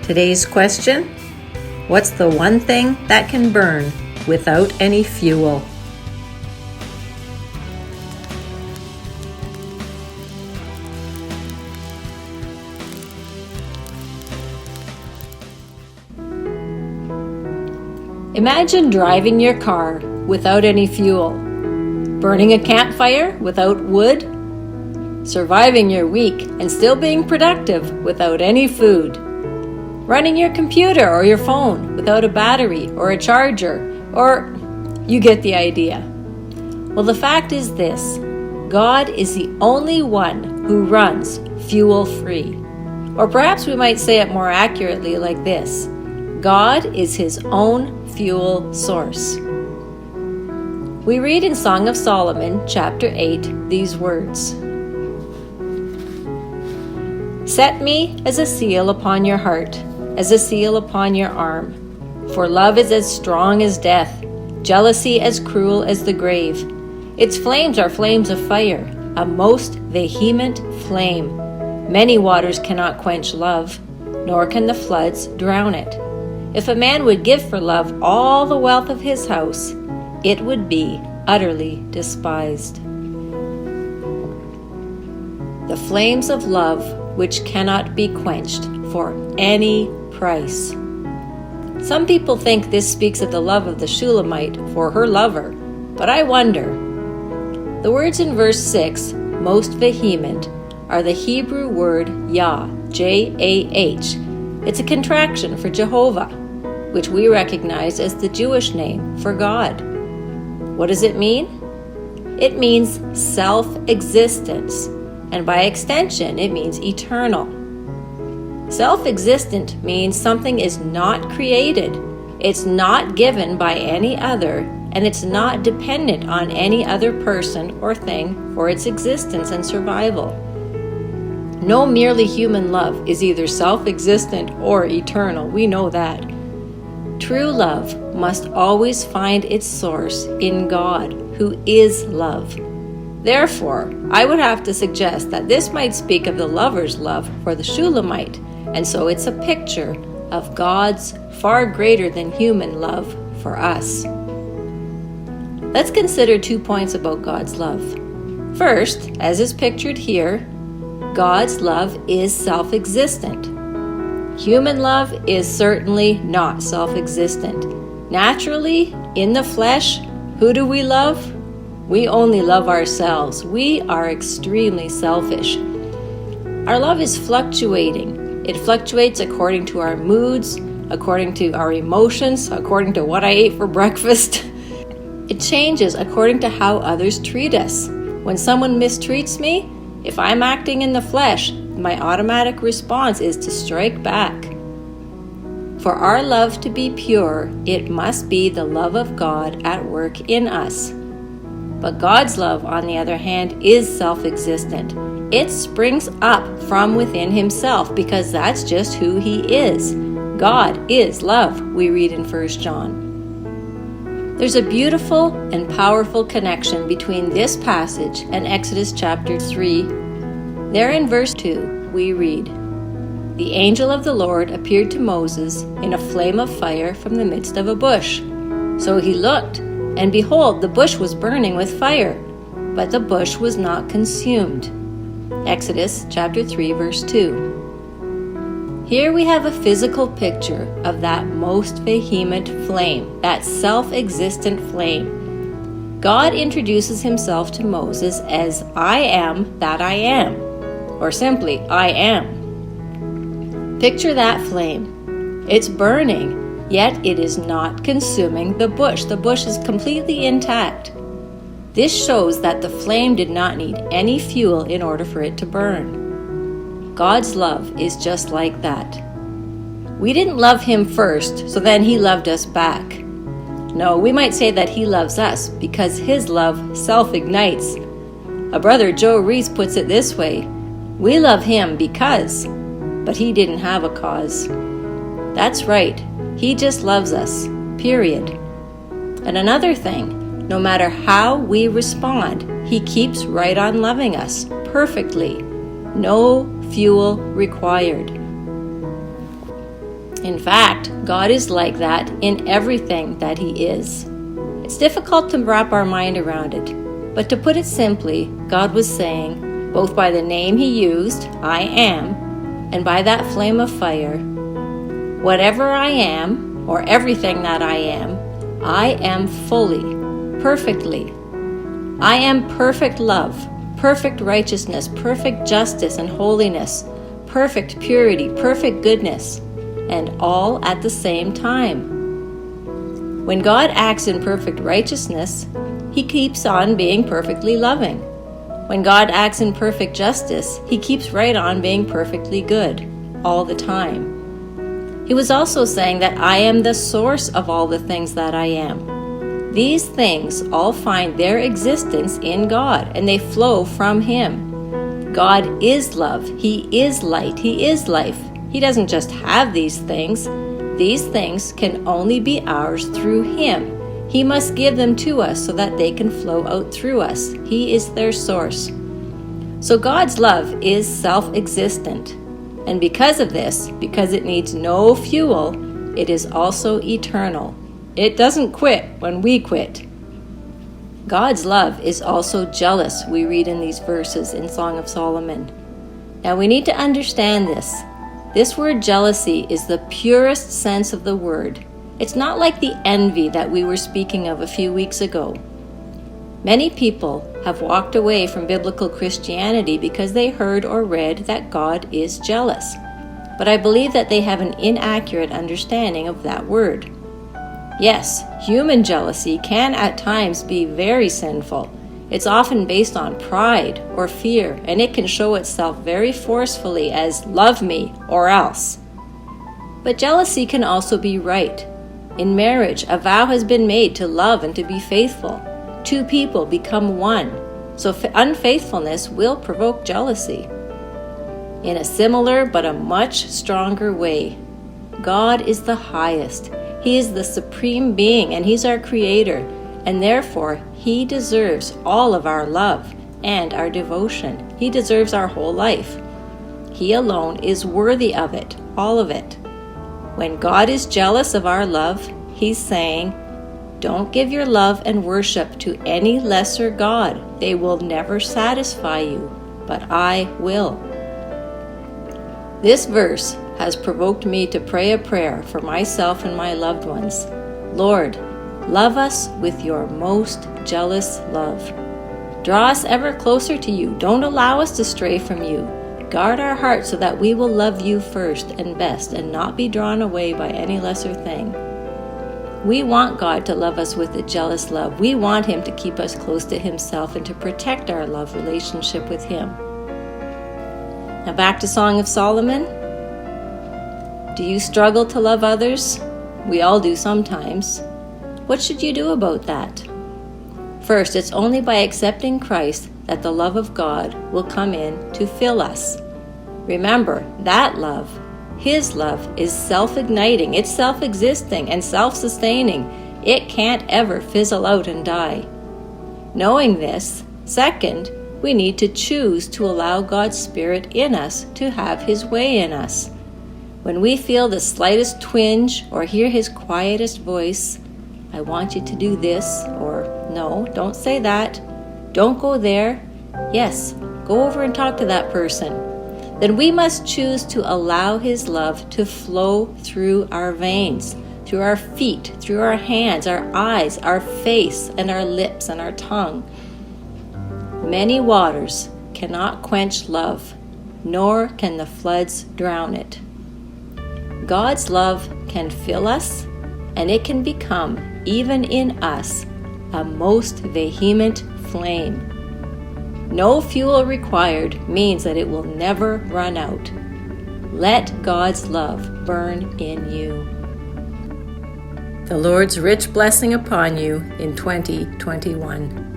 Today's question: what's the one thing that can burn without any fuel? Imagine driving your car without any fuel, burning a campfire without wood, surviving your week and still being productive without any food, running your computer or your phone without a battery or a charger, or you get the idea. Well, the fact is this: God is the only one who runs fuel-free. Or perhaps we might say it more accurately like this: God is his own fuel source. We read in Song of Solomon, chapter 8, these words: "Set me as a seal upon your heart, as a seal upon your arm. For love is as strong as death, jealousy as cruel as the grave. Its flames are flames of fire, a most vehement flame. Many waters cannot quench love, nor can the floods drown it. If a man would give for love all the wealth of his house, it would be utterly despised." The flames of love which cannot be quenched for any price. Some people think this speaks of the love of the Shulamite for her lover, but I wonder. The words in verse 6, most vehement, are the Hebrew word Yah, J-A-H. It's a contraction for Jehovah, which we recognize as the Jewish name for God. What does it mean? It means self-existence, and by extension, it means eternal. Self-existent means something is not created, it's not given by any other, and it's not dependent on any other person or thing for its existence and survival. No merely human love is either self-existent or eternal. We know that. True love must always find its source in God, who is love. Therefore, I would have to suggest that this might speak of the lover's love for the Shulamite, and so it's a picture of God's far greater than human love for us. Let's consider 2 points about God's love. First, as is pictured here, God's love is self-existent. Human love is certainly not self-existent. Naturally, in the flesh, who do we love? We only love ourselves. We are extremely selfish. Our love is fluctuating. It fluctuates according to our moods, according to our emotions, according to what I ate for breakfast. It changes according to how others treat us. When someone mistreats me, if I'm acting in the flesh, my automatic response is to strike back. For our love to be pure, it must be the love of God at work in us. But God's love, on the other hand, is self-existent. It springs up from within himself because that's just who he is. God is love, we read in 1 John. There's a beautiful and powerful connection between this passage and Exodus chapter 3. There in verse 2, we read, "The angel of the Lord appeared to Moses in a flame of fire from the midst of a bush. So he looked, and behold, the bush was burning with fire, but the bush was not consumed." Exodus chapter 3, verse 2. Here we have a physical picture of that most vehement flame, that self-existent flame. God introduces himself to Moses as "I am that I am," or simply, "I am." Picture that flame. It's burning, yet it is not consuming the bush. The bush is completely intact. This shows that the flame did not need any fuel in order for it to burn. God's love is just like that. We didn't love him first, so then he loved us back. No, we might say that he loves us because his love self-ignites. A brother, Joe Reese, puts it this way: we love him because, but he didn't have a cause. That's right, he just loves us, period. And another thing, no matter how we respond, he keeps right on loving us perfectly. No fuel required. In fact, God is like that in everything that He is. It's difficult to wrap our mind around it, but to put it simply, God was saying, both by the name He used, I am, and by that flame of fire, whatever I am, or everything that I am fully, perfectly. I am perfect love, perfect righteousness, perfect justice and holiness, perfect purity, perfect goodness, and all at the same time. When God acts in perfect righteousness, He keeps on being perfectly loving. When God acts in perfect justice, He keeps right on being perfectly good, all the time. He was also saying that I am the source of all the things that I am. These things all find their existence in God, and they flow from Him. God is love. He is light. He is life. He doesn't just have these things. These things can only be ours through Him. He must give them to us so that they can flow out through us. He is their source. So God's love is self-existent. And because of this, because it needs no fuel, it is also eternal. It doesn't quit when we quit. God's love is also jealous, we read in these verses in Song of Solomon. Now we need to understand this. This word jealousy is the purest sense of the word. It's not like the envy that we were speaking of a few weeks ago. Many people have walked away from biblical Christianity because they heard or read that God is jealous. But I believe that they have an inaccurate understanding of that word. Yes, human jealousy can at times be very sinful. It's often based on pride or fear, and it can show itself very forcefully as love me or else. But jealousy can also be right. In marriage, a vow has been made to love and to be faithful. Two people become one, so unfaithfulness will provoke jealousy. In a similar but a much stronger way, God is the highest. He is the supreme being, and He's our creator, and therefore He deserves all of our love and our devotion. He deserves our whole life. He alone is worthy of it, all of it. When God is jealous of our love, He's saying, don't give your love and worship to any lesser god. They will never satisfy you, but I will. This verse has provoked me to pray a prayer for myself and my loved ones. Lord, love us with your most jealous love. Draw us ever closer to you. Don't allow us to stray from you. Guard our hearts so that we will love you first and best and not be drawn away by any lesser thing. We want God to love us with a jealous love. We want Him to keep us close to Himself and to protect our love relationship with Him. Now back to Song of Solomon. Do you struggle to love others? We all do sometimes. What should you do about that? First, it's only by accepting Christ that the love of God will come in to fill us. Remember, that love, His love, is self-igniting, it's self-existing and self-sustaining. It can't ever fizzle out and die. Knowing this, second, we need to choose to allow God's Spirit in us to have His way in us. When we feel the slightest twinge or hear His quietest voice, I want you to do this, or no, don't say that, don't go there, yes, go over and talk to that person. Then we must choose to allow His love to flow through our veins, through our feet, through our hands, our eyes, our face, and our lips and our tongue. Many waters cannot quench love, nor can the floods drown it. God's love can fill us, and it can become, even in us, a most vehement flame. No fuel required means that it will never run out. Let God's love burn in you. The Lord's rich blessing upon you in 2021.